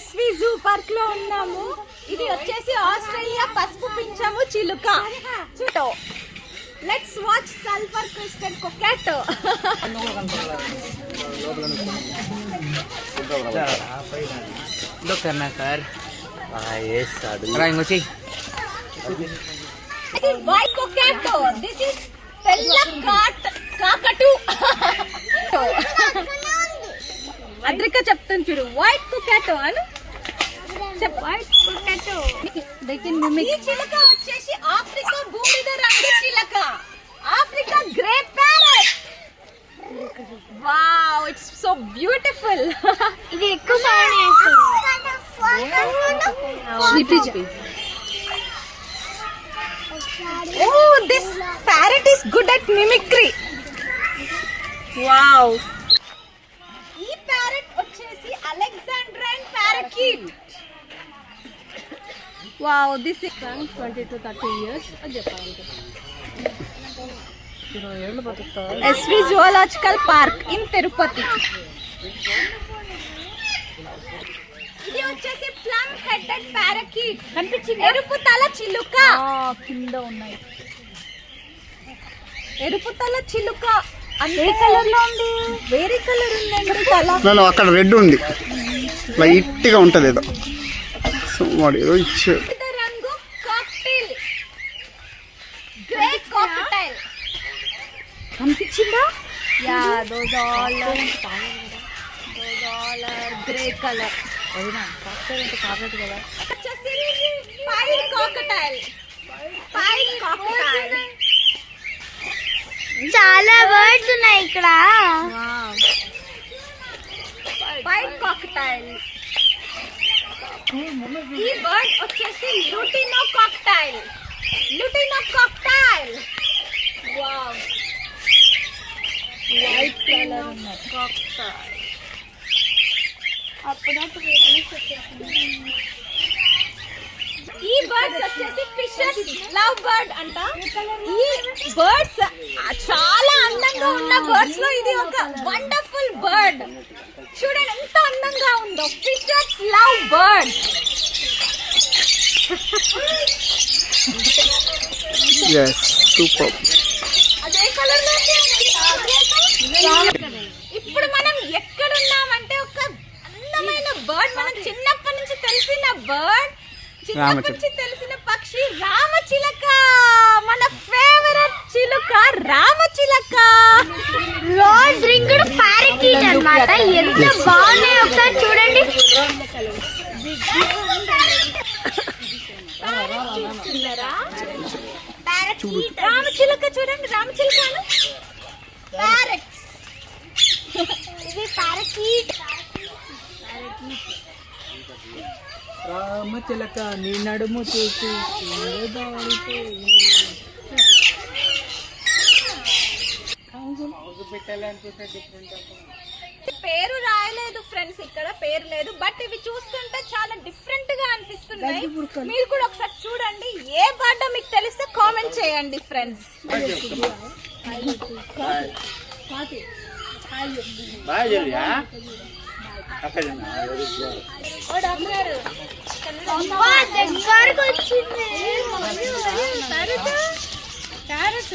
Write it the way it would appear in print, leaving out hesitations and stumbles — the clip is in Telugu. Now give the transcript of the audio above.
ఎస్వి జూ పార్క్ లో ఉన్నాము. ఇది వచ్చేసి ఆస్ట్రేలియా పసుపు పింఛము చిలుక. చూడో లెట్స్ వాచ్ సల్ఫర్ క్రిస్టల్ కొకాటో. लो करना कर ये साडू राइंगोची This is white cockatoo. This is తెల్ల కాకటు. అద్రిక చెప్తాను చూడు, వైట్ కొకాటో అను చెప్. వైట్ కొకాటో ఈ చిలక వచ్చేసి ఆఫ్రికా బూడిద రంగు చిలక, Africa grey parrot. Wow, it's so beautiful. ఇది ఎక్కువ సౌండ్ చేస్తుంది. Oh, this parrot is good at mimicry. Wow. ఈ parrot వచ్చేసి Alexandrine parakeet. Wow, this is 20 to 30 years. చెప్పాలంటే SV zoological park in Tirupati. ఇది వచ్చేసి ప్లమ్ హెడెడ్ పారాకీట్. కనిపించింది ఎరుపు తల చిలుక. కింద ఉన్నాయి ఎరుపు తల చిలుక. ఏ కలర్ లో ఉంది? వేరే కలర్ ఉందండి తల. అక్కడ రెడ్ ఉంది, లైట్ గా ఉంటది ఏదో. సో వాడు ఏదో ఇచ్చాడు. రంగు కాక్టైల్, గ్రే కాక్టైల్. కనిపించిందా? Yeah, those all grey colour. చాలా బర్డ్స్ ఉన్నాయి ఇక్కడ. White cockatiel. ఈ బర్డ్ వచ్చేసి lutino cockatiel. Lutino cockatiel. Wow, white colour ఉన్న కాక్టైల్. ఈ బర్డ్స్ వచ్చేసి ఫిషెస్ లవ్ బర్డ్ అంట. ఈ బర్డ్స్ చాలా అందంగా ఉన్న బర్డ్స్ లో ఇది ఒక వండర్ఫుల్ బర్డ్. చూడండి ఎంత అందంగా ఉందో. Fishes love bird. yes super. అదే కలర్ లో ఇప్పుడు మనం ఎక్కడున్నామంటే ఒక అందమైన బర్డ్, మనం చిన్నప్పటి నుంచి తెలిసిన బర్డ్, చిన్నప్పటి నుంచి తెలిసిన పక్షి రామచిలక. మన ఫేవరెట్ చిలుక రామచిలక. రోజ్ రింగ్డ్ పారాకీట్ అన్నమాట. ఎంత బాగున్నాయి ఒకసారి చూడండి. రామచిలక చూడండి, రామచిలక ప్యారెట్స్. ఇది పారాకీట్. రామచిలక నీ నడుము చూసి పేరు రాయలేదు ఫ్రెండ్స్, ఇక్కడ పేరు లేదు. బట్ ఇవి చూస్తుంటే చాలా డిఫరెంట్ గా అనిపిస్తున్నాయి. మీరు కూడా ఒకసారి చూడండి. ఏ బర్డ్ మీకు తెలిస్తే కామెంట్ చేయండి ఫ్రెండ్స్. దగ్గరకు వచ్చింది. క్యారెట్